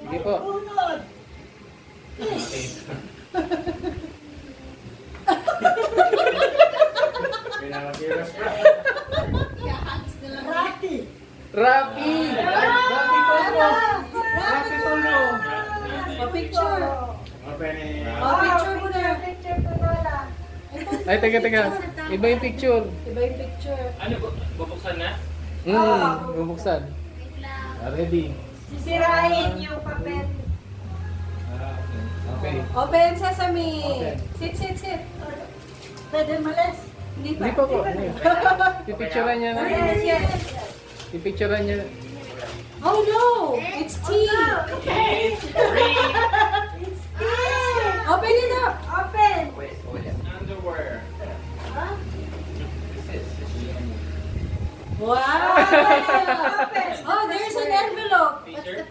Sige po. Rocky! Rapi! Rapi Tulfo! Rapi Tulfo! Pa-picture! Open Pa-picture mo na! Picture ko Lola. Ay, teka. Iba yung picture. Iba yung picture. Ano, bubuksan na? Bubuksan. Ready. Sisirain yung papel. Okay. Open sesame! Open. Sit. Pwede malis? Hindi pa. Hindi pa po. Pipicturean niya na. Yes. Pipicturean niya. Oh no! It's tea! Okay. It's tea! Open it up! Open! Underwear. Huh? Wow! Open! Oh, there's an envelope! T-shirt?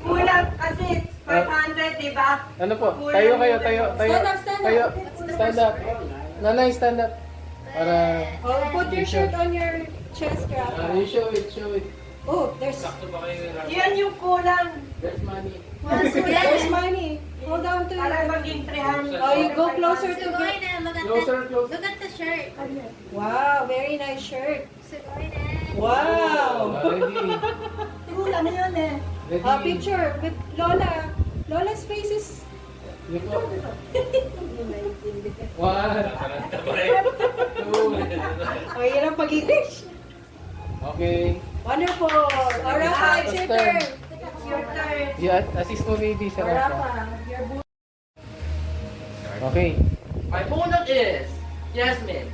Kulang kasi 500, di ba? Ano po? Tayo kayo. Stand up, stand up. Tayo. Stand up. Nanay, stand up. Para... Oh, put your shirt on your chest, Rafa. you show it. Oh, there's Sakto ba kayo nila? Yan yung kulang. There's money. there's money. Hold on to Para it. maging 300. Oh, you go closer to Sugoy get. na, look at Closer. Look at the shirt. Wow, very nice shirt. Sugoy na. Wow. Ready. Kulang yun eh. Ready. Picture with Lola. Lola's face is. Sige po. One. Two. Oh, yun ang pag-English. Okay. Wonderful. Alright, it's your turn. Your turn. Yeah, assist mo baby sa Rafa. Rafa, your boot. Okay. My opponent is Jasmine.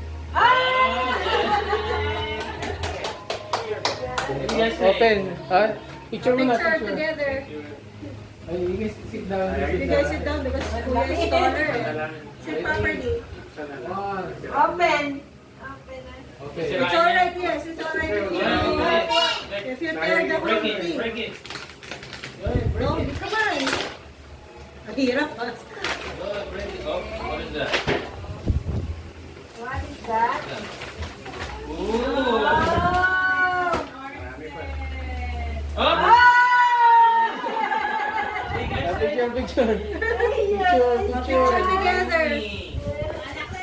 Open. Picture mo na. Picture Picture. together. Ay, you guys sit down. You guys sit down because Kuya is taller. Sit properly. One. Open. Okay. It's alright, yes. It's alright if you tear the whole Break it, thing. break it. No, come on. Ang hirap ha. Break it. Oh, what is that? What is that? Ooh. Oh! Oh! Picture. Picture together.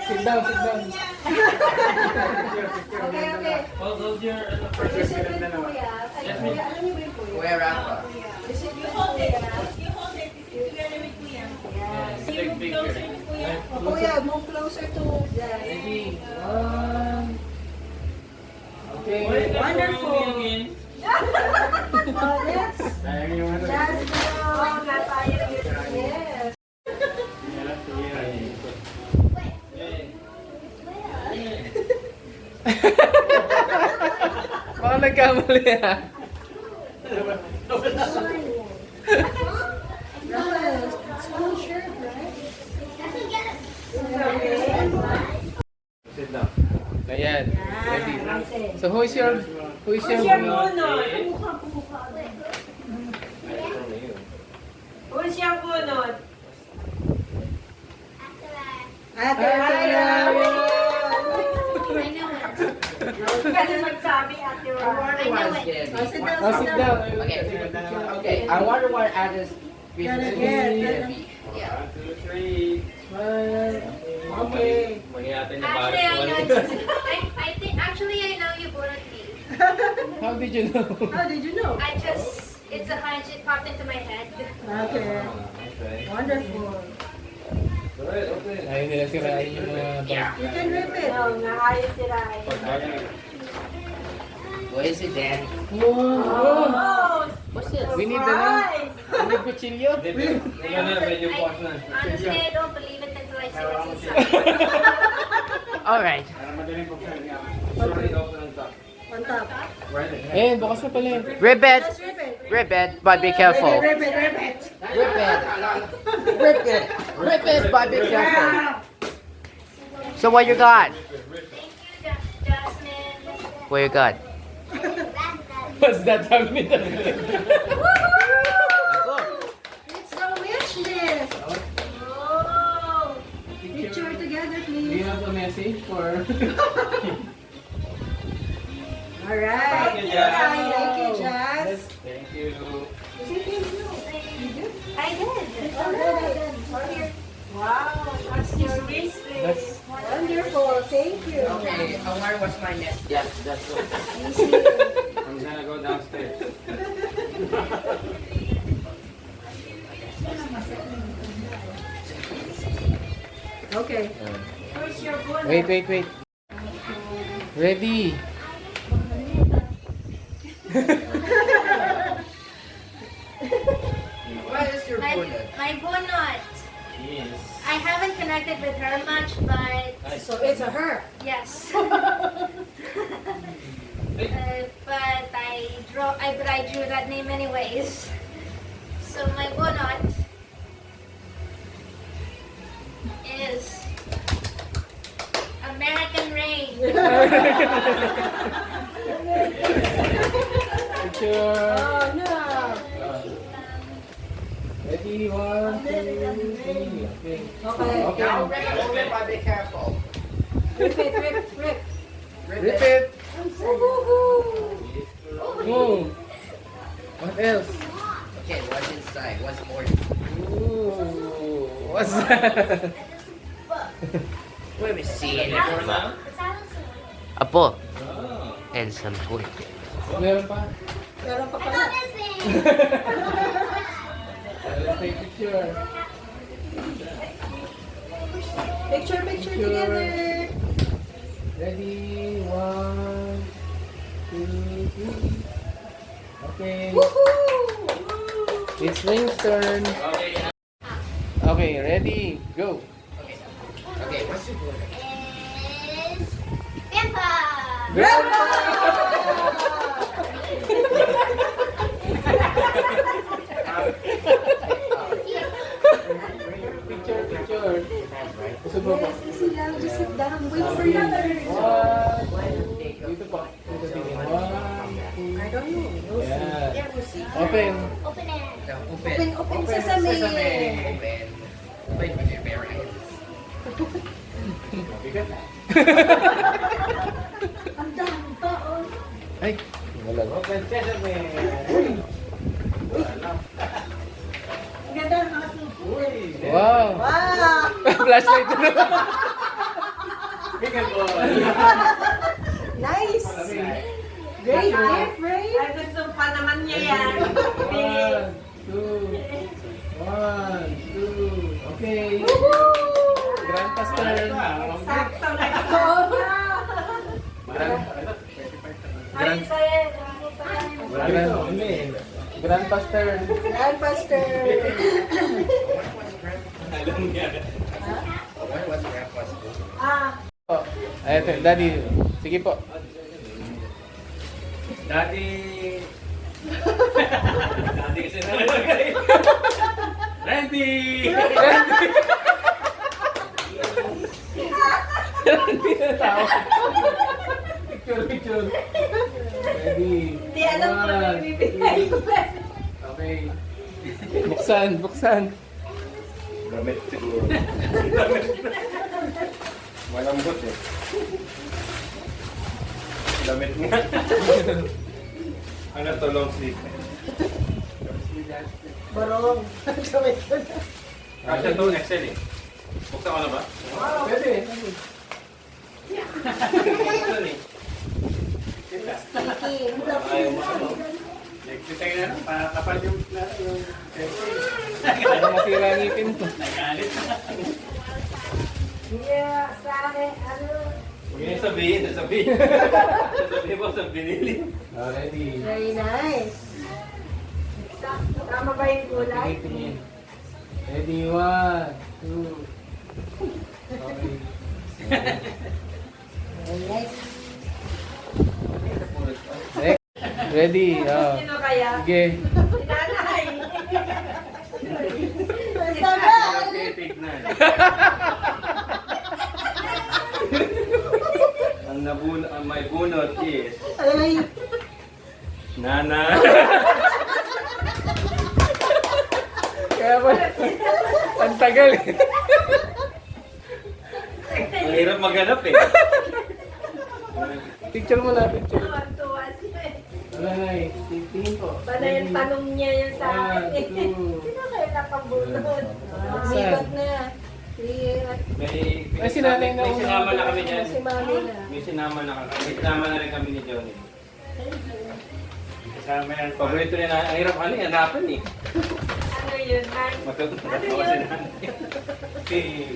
Sit down. Okay. Hold your Listen with Kuya. Ay, Kuya, alam niyo ba yung Kuya? Kuya Rafa. Listen with Kuya. Take picture. Oh, Kuya, move closer to the... Ready. One. Okay. Wonderful. Again. Oh, next. Sayang yung ano. Just Oh, natayang yun. yes. Baka nagkamali ha. School shirt, right? Sit down. Ayan. Ready. Okay. So who is your Who's your bunot? Who's your bunot? Ate Raya. I know it. Pwede magsabi, Ate Ryan. I wonder why it. Debbie. Sit down, Oh, sit sit down. down. Okay, I wonder why Alice Gonna is get, Debbie. Yeah. 1, 2, 3. Smile. Okay. Mali ata yung Actually, I know. parang I think. Actually, I know you bullied me. How did you know? How did you know? I just. It's a hunch. It popped into my head. Okay. Okay. Wonderful. Ayaw nila sirain yung mga bag. You can rip it. Oh, naayos si Ryan. What is it, Dan? Wow! Oh, What's this? We need the surprise! May kutsilyo? medyo boss na. Honestly, I don't believe it until I see what's inside. Alright. Sorry, open ang top. On top. Eh, bukas na pala eh. Rip it. Just rip it. Rip it, but be careful. Rip it, rip it. Rip it. Rip it. Rip it, but be careful. So what you got? Thank you, Jasmine. What you got? What's that? Sabi nito. It's the wish list. Oh! Picture together, Do you please. have a message for... Alright. Thank you, Jazz. Thank you, Jazz. Thank you. Say thank you. I did. Wow, that's your wrist. That's Wonderful. Thank you. Okay, where was my net? Yes, that's good. I'm gonna go downstairs. Okay. Where's your bonnet? wait. Ready. What is your My, bonnet? my bunot. Yes. I haven't connected with her much, but So it's a her. yes. But I drew that name anyways. So my bunot is American Rain. Picture. Oh no. Ready, 1, 2, 3. Okay. Okay. Okay. Now rip it open, but be careful. Rip it, rip. Rip it. Woohoo. Oh. What else? Okay, what's inside? What's more? Ooh. What's that? Let me see. For now? Apo Oh. and some toy. Meron pa? Meron pa pala. Let's take picture. Picture together. Ready, 1, 2, 3. Okay. Woohoo. It's Ring's turn. Okay. Okay, ready, go. Okay, what's your bonnet? Is Pimpa. Picture. Gusto mo ba? Easy lang. Just sit down. Wait for your turn. 1, 2. Dito pa. Dito tingin. 1, 2. I don't know. We'll see. Yeah. Yeah, we'll see. Open. Open it. Open sesame. Open. Open with your bare hands. Bigat. Ang dami pa, oh. Ay. Wala. Open sesame. Ang ganda ng mga Uy. Wow. Wow! Flashlight na. Bigat po. Nice! Great gift, right? Ay, gusto pa naman niya yan. 1, 2. 1, 2. Okay. Grand Pastor. Sakto na ako. Ay, sa'yo. Grand Pastor. Grandmaster! What was grandpa's bonnet? Ah, Oh, eto, Daddy. Sige po. Daddy. Daddy kasi nalagay. Randy! Hindi na tao. Picture. Ready. hindi alam ko na 1, ibibigay. 2. Okay. Buksan. Damit siguro. Malambot eh. Damit nga. Ano to, long sleeve? Barong. Kasya to, XL eh. Buksan ko na ba? Pwede. Buksan eh. Sticky. Ayaw mo ano. Nagtitay na lang, para kapal yung Ano masira ang ngipin ko. nagalit. Yeah, sa akin, ano. Huwag niyo sabihin. Sabihin mo sa binili. Ready. Very nice. Sakto. Tama ba yung kulay? Tingin. Ready, 1, 2. Okay. Very nice. Next. Ready. Sino kaya? Sige. Si nanay. Okay, tignan. Ang may bunot is Ay, Nana. Kaya ba? Ang tagal eh. Ang hirap maghanap eh. Picture mo na, picture. Tuwan-tuwa siya. Wala na eh. Tingin po. Bala yung tanong niya yun sa akin eh. 1, 2. Sino kayo nakabunod? Lipat na. Si, Ay, si nanay na May una. sinama na kami dyan. si Mami na. May sinama na kami. May sinama na rin kami ni Johnny. Kasama yan. Paborito niya na. Ang hirap ano eh. Hanapin eh. Ano yun, Mark? Matutunan Ano ako yun? si nanay.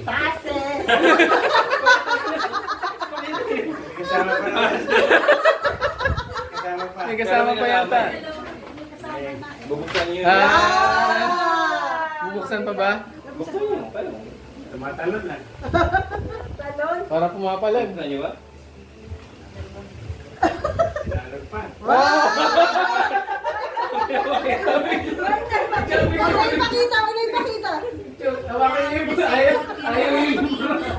Pase! Kasama pa naman. Kasama pa. May kasama pa yata. Bubuksan niyo. Bubuksan pa ba? Buksan niyo. Tumatalon lang. Talon? Para pumapalag. Buksan niyo ba? Tinalog pa. Wala yung pakita, wala yung pakita. Hawakan niyo yung ayaw. Ayaw yung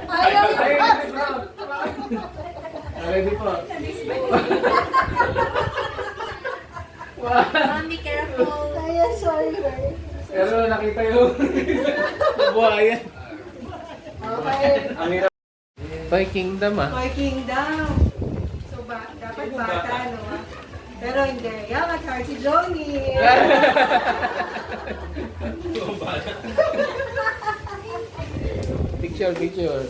Ayaw yung box. Ready po. Mommy, careful. Ay, sorry, guys. Pero nakita yung buhayan. Okay. Ang hirap. Toy Kingdom ah. Toy Kingdom. So, dapat bata, no? Pero hindi. Yan, at si Johnny. Picture, picture.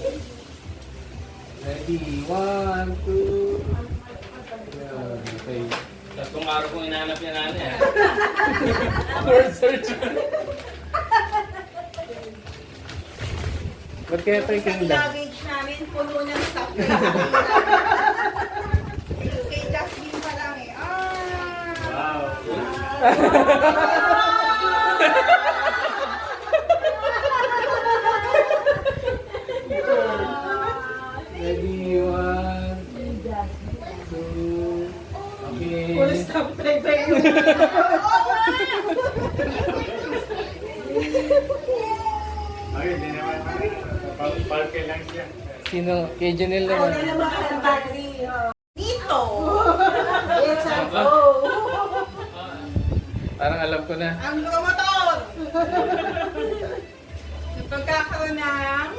Ready? 1, 2. Okay. Tatlong araw kong hinahanap niya nanay. Word search. Ba't kaya Toy Kingdom? luggage namin, puno ng stuff. Kay Jasmine pa lang eh. Wow. Ready? 1, 2. Okay. Full stop play pa yun. Ay, hindi naman. Palke lang siya. Sino? Kay Janelle Ako naman. na naman ang battery. Dito! It's a go! Parang alam ko na. Ang motor! Yung pagkakaroon ng...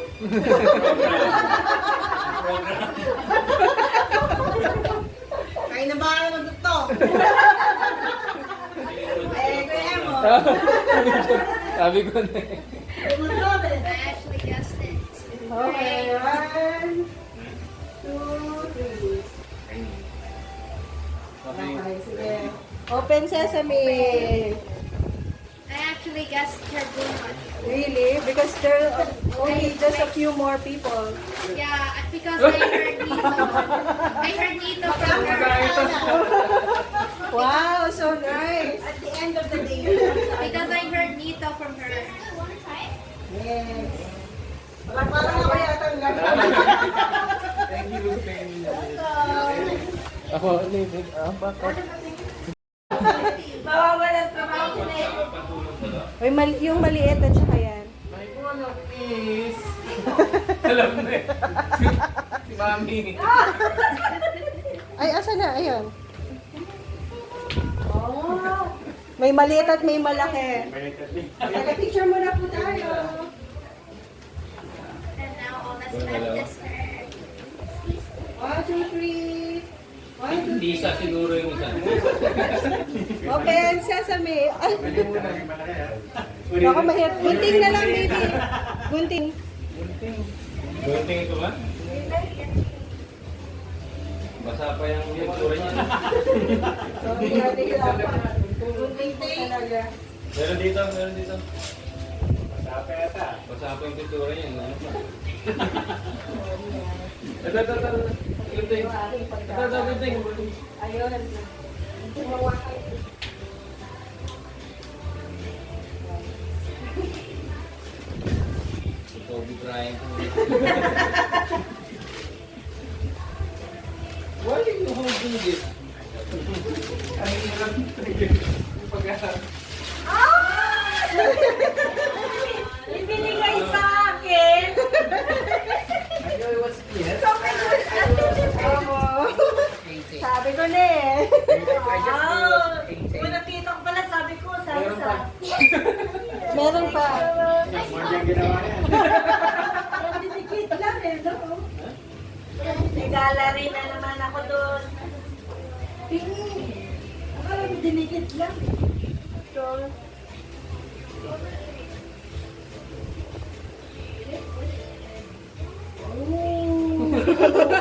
Kain na ba kayo magduto? Kaya mo. Sabi ko na eh. I actually guessed it. Okay, 1, 2, 3. Okay, sige. Open sesame. I actually guessed her bunot. Really? Because there are only just a few more people. Yeah, because I heard Nito. I heard Nito from her. Wow, so nice. At the end of the day. Because I heard Nito from her. Yes. Parang ako yata ang Thank you. Ako, bakit? Mawawalan trabaho ko na yun. Uy, yung maliit at saka yan. My bono, please. Alam na eh. Si Mami. Ay, asa na? Ayun. Oh. May maliit at may malaki. Picture muna po tayo. And now all that's left is her. 1, 2, 3. 1, 2, 3. Lisa siguro yung isa. Open sesame. Ay, baka mahirap. Gunting na lang, baby. Gunting. Gunting ito ba? Basa pa yung pintura niya. So, hihirapan. Gunting talaga. Meron dito, meron dito. Basa pa yata. Basa pa yung pintura niya. Ano pa? Ito. Gunting. Ito, gunting. Ayun. Kobe Bryant. Why are you holding this? Ang hirap. Ibinigay sa akin. Sabi ko na eh. Wow. Kung nakita ko pala, sabi ko, sabi sa... Meron pa. Dikit lang eh, no? May gala rin na naman ako doon. Akala mo dinikit lang. So,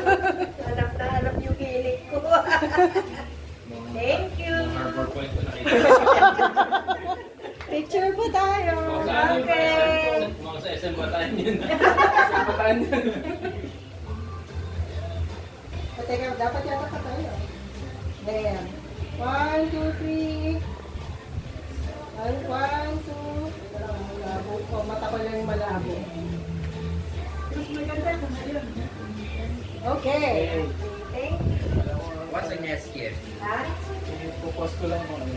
hanap yung kilig ko. Thank you. Harbor Point ko nakita. Picture po tayo. Okay. Mga sa SM Bataan yun. Sa bataan yan. Teka, dapat yata pa tayo. There. 1, 2, 3. 1, 2. Malabo ko. Mata ko lang yung malabo. Mas maganda ito ngayon. Okay. Thank you. What's the next gift? Ha? Ipopost ko lang kung ano.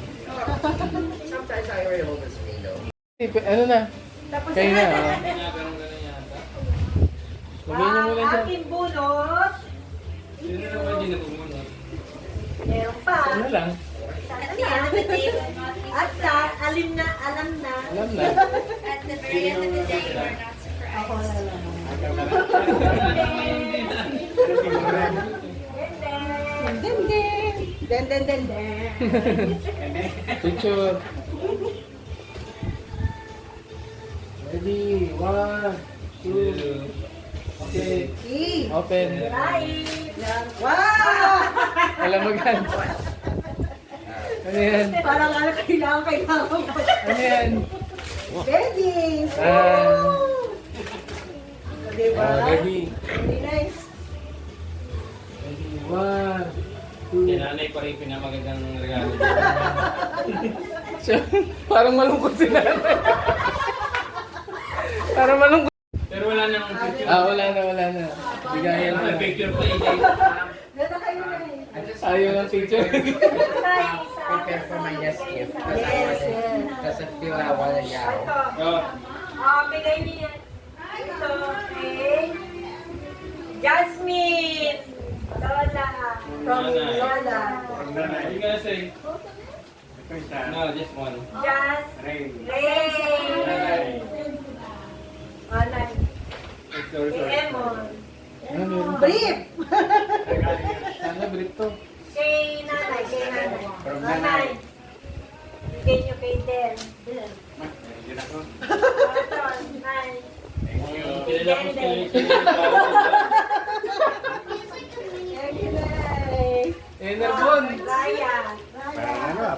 Sometimes I already hold this window. Ano na? Tapos Kayo na. Ganun yata. Sabihin niyo muna dyan. aking bunot. Sino naman din napumunod? Meron pa. Ano lang? At the end of the day, we're not At sa, alam na. Alam na. At the very end of the day, we're not Ako surprised. na lang. Den, den, den, den. Picture. Ready? 1, 2. Okay. E. Open. Right. Wow! Alam mo yan. Ano yan? Parang ano, kailangan ko. Ano yan? Wedding! Ah. Diba? Ready? Very nice. Ready? 1, 2. Kinanay pa rin pinamagandang regalo. Siya, parang malungkot si nanay. Parang malungkot. Pero wala nang picture. Wala na. Bigayan May na. picture pa eh. Ganda kayo na eh. Ayaw ng picture. Prepare for my next gift. Because I feel I want it now. Oh. Bigay niya. Ito, okay. Jasmine! Lola. From Lola. What are you gonna say? No, just one. Ray. Anay. Sorry. Emon. Ano yun? Brief! Sana brief to. Kay nanay. Nanay. Bigay niyo kay Del. Ito, nanay. Kilala ko sila yung Thank you, Nay. Enerbon. Raya.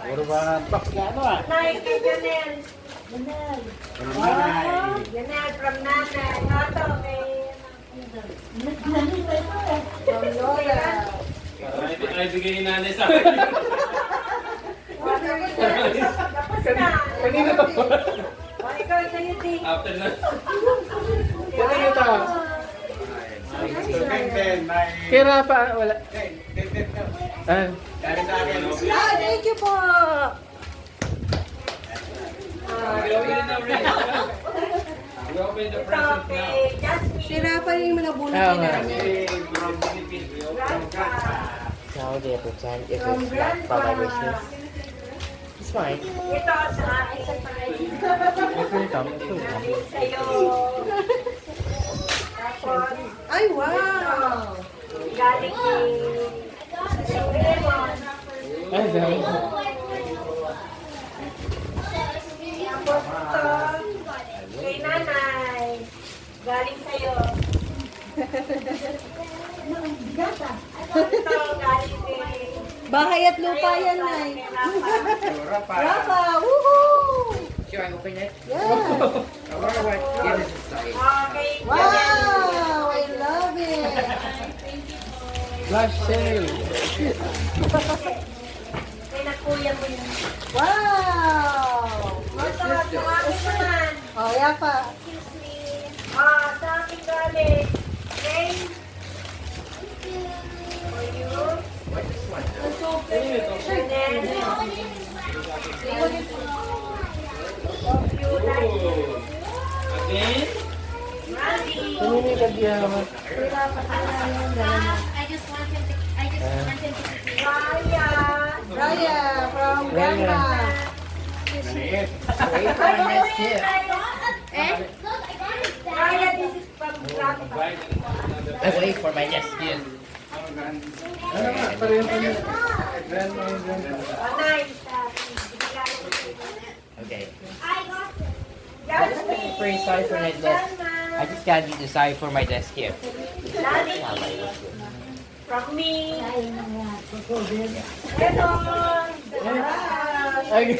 Puro ba bakla Nay, kay Janel. Janel from nanay. Ito, kay... From Lola. Ay, bigay ni nanay sa akin. Tapos na. Kanina to. O, ikaw sa'yo, Ting. After na. Kanina to. Kira pa, wala. Thank you po. We open it now, Ray. We open the Ito, present now. kay Jasmine. Si Rafa yung mga bunot Ah, niya. nga. Grandpa. How they pretend if From it's not for my wishes. Grandpa. It's fine. Ito sa akin. Sa'yo. Tapos, Ay, wow! galing kay Lemon. Ay, dami. Tapos ito, kay nanay. Galing sa'yo. Ito, galing kay... Bahay at lupa yan, Nay. Kay Rafa. Rafa, woohoo! Should I open it? Yeah. I wonder what gift is inside. Okay. Wow! I love it! Flash sale. Kay nakuya mo yun. Wow! Ito, sa akin naman. Oh, Rafa. Sa akin galing. Okay? For you. What's this one? Chanel. Of you, like Again? Randy. Kanina kagyaman. I just want him to keep Raya. Raya from Grandma. Wait for my next gift. Raya, this is from Grandpa. I wait for my next gift. Ano nga, pareho kami. Grandma and grandpa. Nice. Okay. Jasmine. Free sorry for my desk. I just got you the sorry for my desk here. Daddy. From me. Ganon. Ay,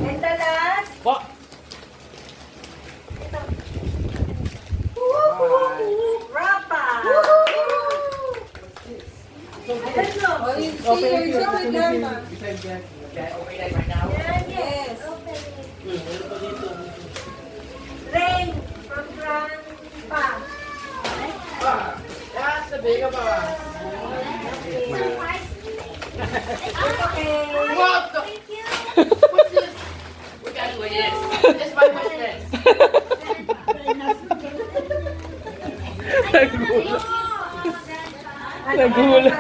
And the last. What? Rapa. Oh, you see your secret grandma. beside that. Yes. Rain from grandpa. That's the bigger one. Okay. What the? What's this? We got to do this. This is my business. Nagulat.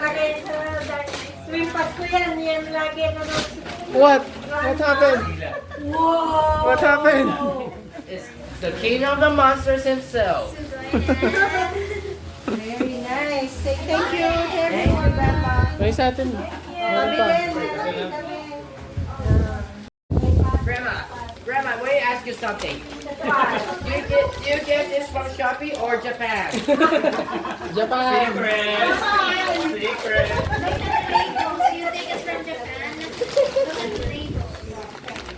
Tuwing Pasko yan, yan lagi ano. What? What happened? Wow. What happened? It's the king of the monsters himself. Very nice. Say thank you to everyone, grandma. May sa atin. Kami din, meron kami. Grandma, let me ask you something. Do you get this from Shopee or Japan? Japan. Secret. You take us from Japan.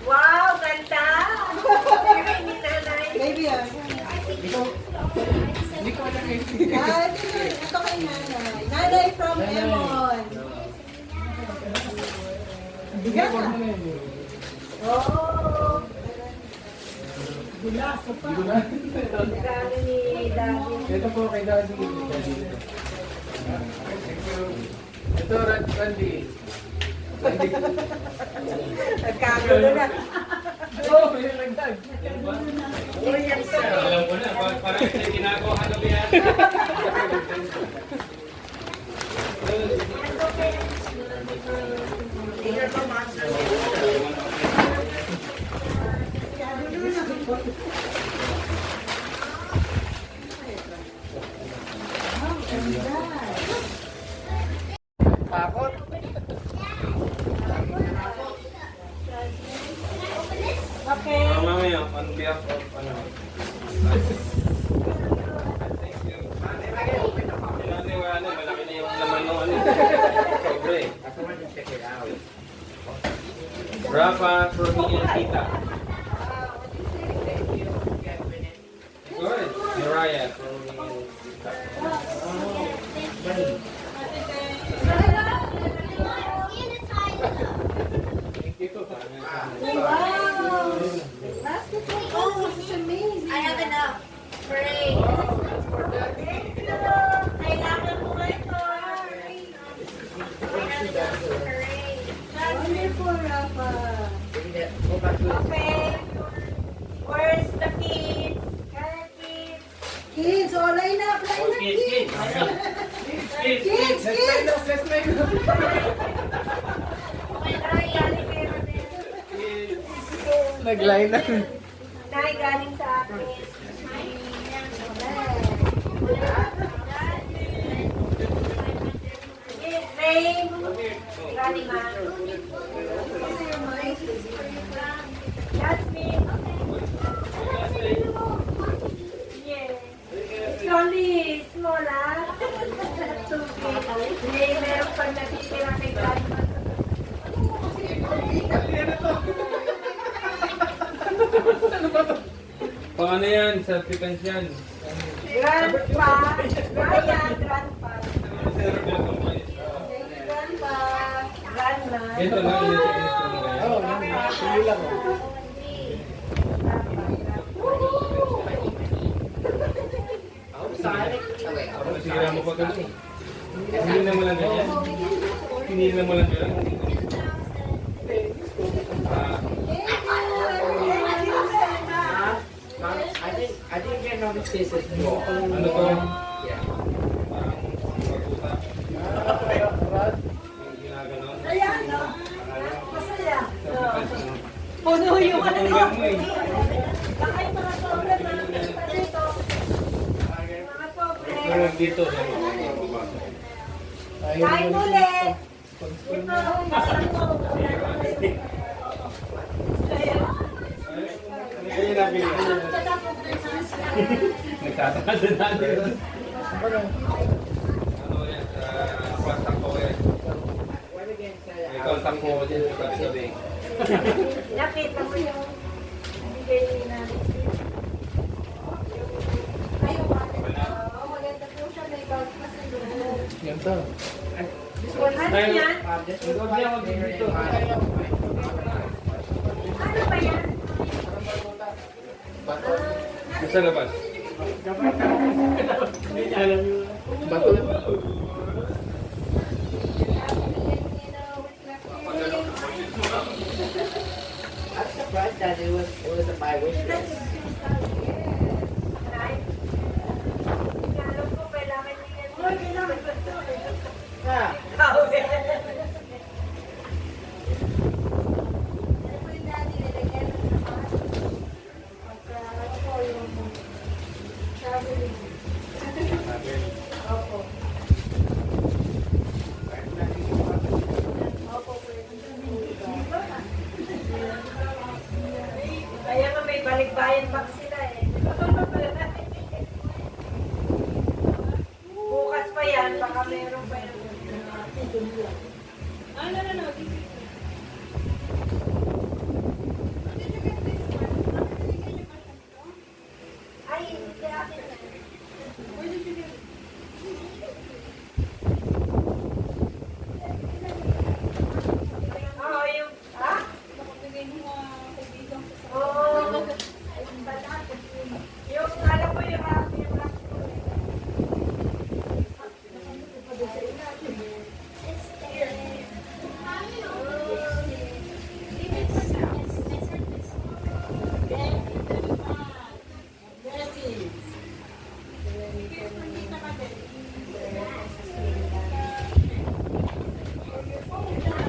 Wow, ganda. Ni nanay. Baby, ah. Ito kay nanay. Nanay from Emon. Bigat ah. Oh. Grabe ni Daddy. Ito po kay Daddy. Ito, Randy. Nagkagulo na. Oh, may nagdag. Alam ko na, parang ito ginagawa ka na biyan. Pakot. Okay. Mamaya, on behalf of ano. Pinaniwala, malaki na yung laman ng ano. Sobre. Rafa, for me and Tita. Good. Mariah, for me and Tita. Wow. Oh, this is amazing. I have enough. Hooray. Kailangan mo nga ito. Hooray. Wonderful, Rafa. Okay. Where's the kids? Kids. Kids, oh, line up, kids. Kids, kids. Let's make it. Ay, galing meron din. Nag-line na. Nay, galing sa akin. Rain. Galing ma. Jasmine. Yeah. It's only small, ah. Too big. Hindi, meron pang natitira kay Grandma. Pang ano yan? Self-defense yan. Grandpa. Ryan, Grandpa. Grandpa. Grandma. Ito lang, init-init ko mo kaya. Oo, sige lang. Sira mo pa kami. Hindi na mo lang ganyan. Hindi na mo lang ganyan. I didn't get no cases. Ano to? Yeah. Parang pagkuta. Ginaganon. Ayan, no? Masaya. Puno yung ano. Tunggan mo eh. Baka yung mga sobre na dito. Mga sobre. Meron dito. Kain ulit! Ito, masarap mo. Kaya nabili ko. Nagtataka din natin. Ano yan? Kwantang ko yan. May kwantang ko din sa gabi-gabi. Nakita mo yung bigay namin. Ayaw ba? Maganda po siya. May bag pa sa loob. Yan to. Ano yan? Huwag niya mag-dito. Ano ba yan? Sa labas. Bato. I'm surprised that it wasn't my wish list. Alam ko, kailangan niya. Kailangan ko ito. Yeah. Kaya nga may balikbayan box sila eh. Bukas pa yan, baka meron pa yan. Ay, hindi akin na. Oo, yung, ha? Oo. Yung, alam ko yung rock ko eh.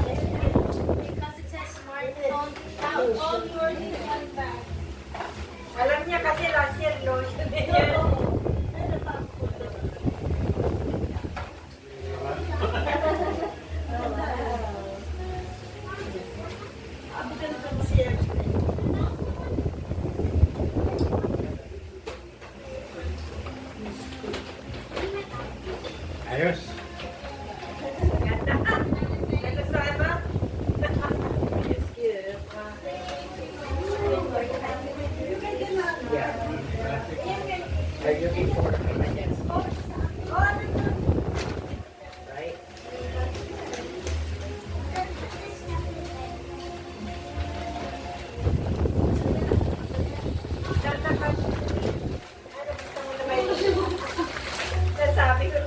Because it says smartphone. All yours in one bag. Alam niya kasi last year, lotion din yan. Ayos. Nagustuhan mo? Are you looking for I guess. Right? Nasabi ko.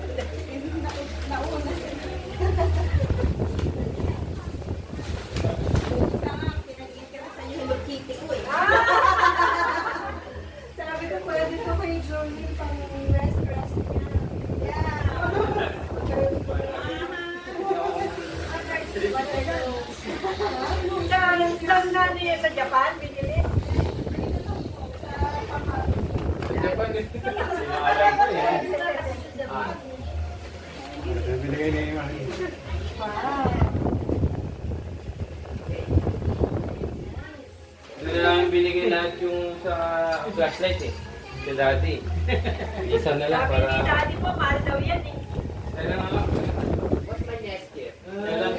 Sabi ko, pwede ko kay Jolie pang rest niya. Saan na niya sa Japan? Binili? Japan eh. Alam ko eh. Binigay na yung akin. Ano na lang yung binigay lahat yung sa flashlight eh. Sa dati. Isa na lang Sabi para... ni Daddy mo, mahal daw yan eh. Kaya lang ako. What's my next gift? Kaya lang.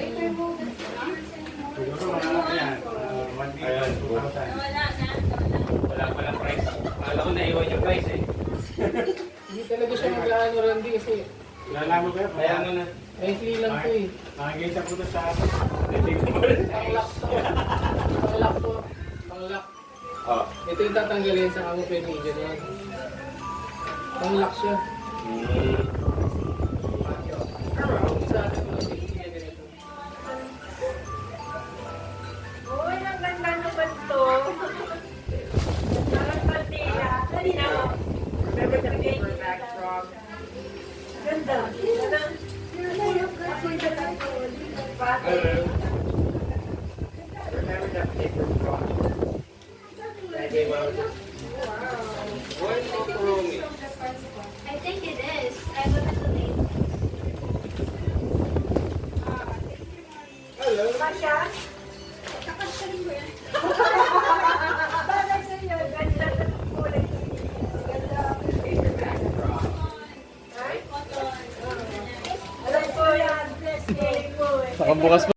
Siguro mga yan. 1 Ayan. 2,000. Wala pala price. Akala ko naiwan yung price eh. Hindi talaga siya mag-ano Randy kasi lalaman ko yan. Kaya ano na. Maikli lang to eh. Nakikita ko to sa hindi ko pa rin. Pang-lock to. Pang-lock to. Pang-lock. Oh. Ito yung tatanggalin sa kamo pwede ganyan. Pang-lock siya. Sa atin mo, hindi ganito. Uy, ang ganda naman to. Parang bandila. Kanina mo. Back from Ganda. Ganda. remember that paper from that day when I was Why so chromey? I think it is. I Nakabukas pa.